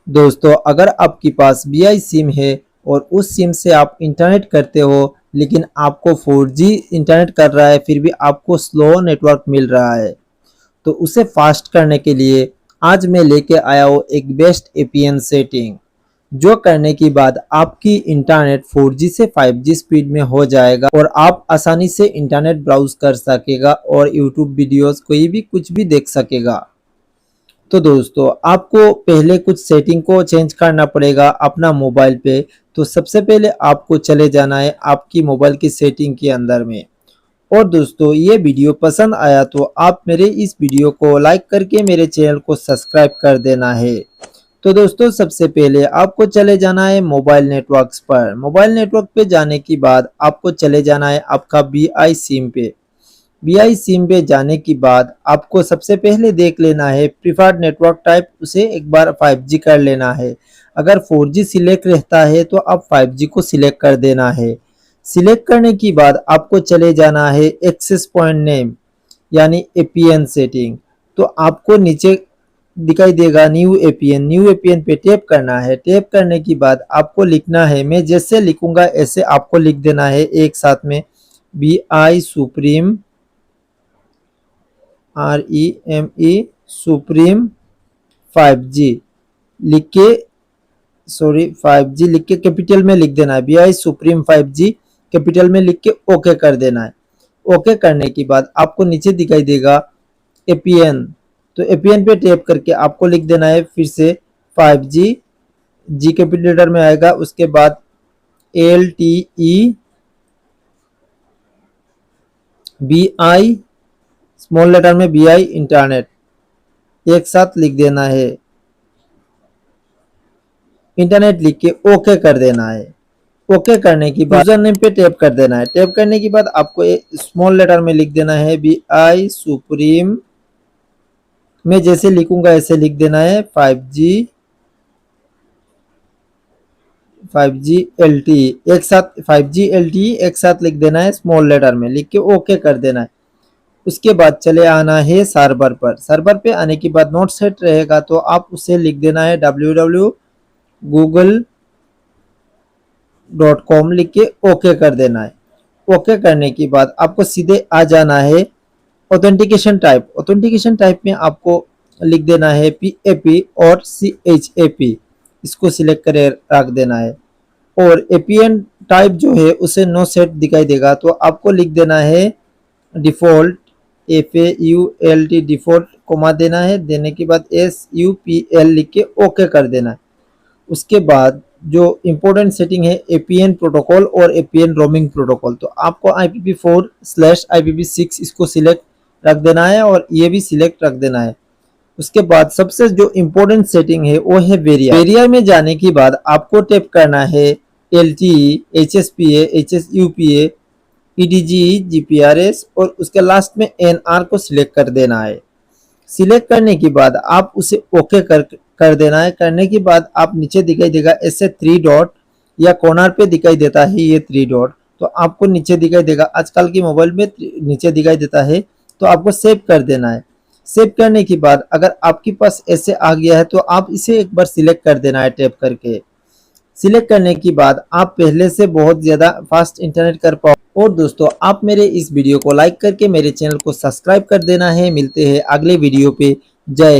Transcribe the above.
दोस्तों, अगर आपके पास वीआई सिम है और उस सिम से आप इंटरनेट करते हो लेकिन आपको 4G इंटरनेट कर रहा है, फिर भी आपको स्लो नेटवर्क मिल रहा है, तो उसे फास्ट करने के लिए आज मैं लेके आया हूँ एक बेस्ट एपीएन सेटिंग, जो करने के बाद आपकी इंटरनेट 4G से 5G स्पीड में हो जाएगा और आप आसानी से इंटरनेट ब्राउज कर सकेगा और यूट्यूब वीडियोस कोई भी कुछ भी देख सकेगा। तो दोस्तों, आपको पहले कुछ सेटिंग को चेंज करना पड़ेगा अपना मोबाइल पे। तो सबसे पहले आपको चले जाना है आपकी मोबाइल की सेटिंग के अंदर में। और दोस्तों, ये वीडियो पसंद आया तो आप मेरे इस वीडियो को लाइक करके मेरे चैनल को सब्सक्राइब कर देना है। तो दोस्तों, सबसे पहले आपको चले जाना है मोबाइल नेटवर्क्स पर। मोबाइल नेटवर्क पे जाने के बाद आपको चले जाना है आपका वीआई सिम पे। वीआई सिम पे जाने के बाद आपको सबसे पहले देख लेना है प्रीफर्ड नेटवर्क टाइप, उसे एक बार 5G कर लेना है। अगर 4G सिलेक्ट रहता है तो आप 5G को सिलेक्ट कर देना है। सिलेक्ट करने के बाद आपको चले जाना है एक्सेस पॉइंट नेम यानी एपीएन सेटिंग। तो आपको नीचे दिखाई देगा न्यू एपीएन, न्यू एपीएन पे टैप करना है। टैप करने के बाद आपको लिखना है, मैं जैसे लिखूंगा ऐसे आपको लिख देना है एक साथ में, VI supreme REME supreme 5G लिख के, सॉरी 5G लिख के कैपिटल में लिख देना है। वीआई सुप्रीम 5G कैपिटल में लिख के ओके कर देना है। ओके करने के बाद आपको नीचे दिखाई देगा एपीएन, तो एपीएन पे टैप करके आपको लिख देना है फिर से 5G, जी कैपिटल लेटर में आएगा, उसके बाद LTE BI स्मॉल लेटर में BI इंटरनेट एक साथ लिख देना है। इंटरनेट लिख के ओके कर देना है। ओके करने के बाद यूजर नेम पे टैप कर देना है। टैप करने के बाद आपको स्मॉल लेटर में लिख देना है वीआई सुप्रीम, मैं जैसे लिखूंगा ऐसे लिख देना है 5G LTE एक साथ, 5G LTE एक साथ लिख देना है, स्मॉल लेटर में लिख के ओके कर देना है। उसके बाद चले आना है सर्वर पर। सर्वर पे आने के बाद नोट सेट रहेगा तो आप उसे लिख देना है www.google.com लिख के ओके कर देना है। ओके करने के बाद आपको सीधे आ जाना है ऑथेंटिकेशन टाइप। ऑथेंटिकेशन टाइप में आपको लिख देना है PAP और CHAP, इसको सिलेक्ट करे रख देना है। और APN टाइप जो है उसे नो सेट दिखाई देगा तो आपको लिख देना है डिफॉल्ट, FAULT डिफॉल्ट कोमा देना है। देने के बाद SUPL लिख के ओके कर देना है। उसके बाद जो इम्पोर्टेंट सेटिंग है APN प्रोटोकॉल और APN रोमिंग प्रोटोकॉल, तो आपको IPv4/IPv6 इसको सिलेक्ट रख देना है और ये भी सिलेक्ट रख देना है। उसके बाद सबसे जो इम्पोर्टेंट सेटिंग है वो है वेरियर। वेरियर में जाने के बाद आपको टैप करना है LTE, HSPA, HSUPA, EDG, GPRS और उसके लास्ट में NR को सिलेक्ट कर देना है। सिलेक्ट करने के बाद आप उसे ओके कर देना है। करने के बाद आप नीचे दिखाई देगा ऐसे 3 डॉट या कॉर्नर पे दिखाई देता है ये 3 डॉट, तो आपको नीचे दिखाई देगा, आजकल की मोबाइल में नीचे दिखाई देता है, तो आपको सेव कर देना है। सेव करने के बाद अगर आपके पास ऐसे आ गया है तो आप इसे एक बार सिलेक्ट कर देना है टैप करके। सिलेक्ट करने के बाद आप पहले से बहुत ज़्यादा फास्ट इंटरनेट कर पाओ। और दोस्तों, आप मेरे इस वीडियो को लाइक करके मेरे चैनल को सब्सक्राइब कर देना है। मिलते हैं अगले वीडियो पे। जय हिंद।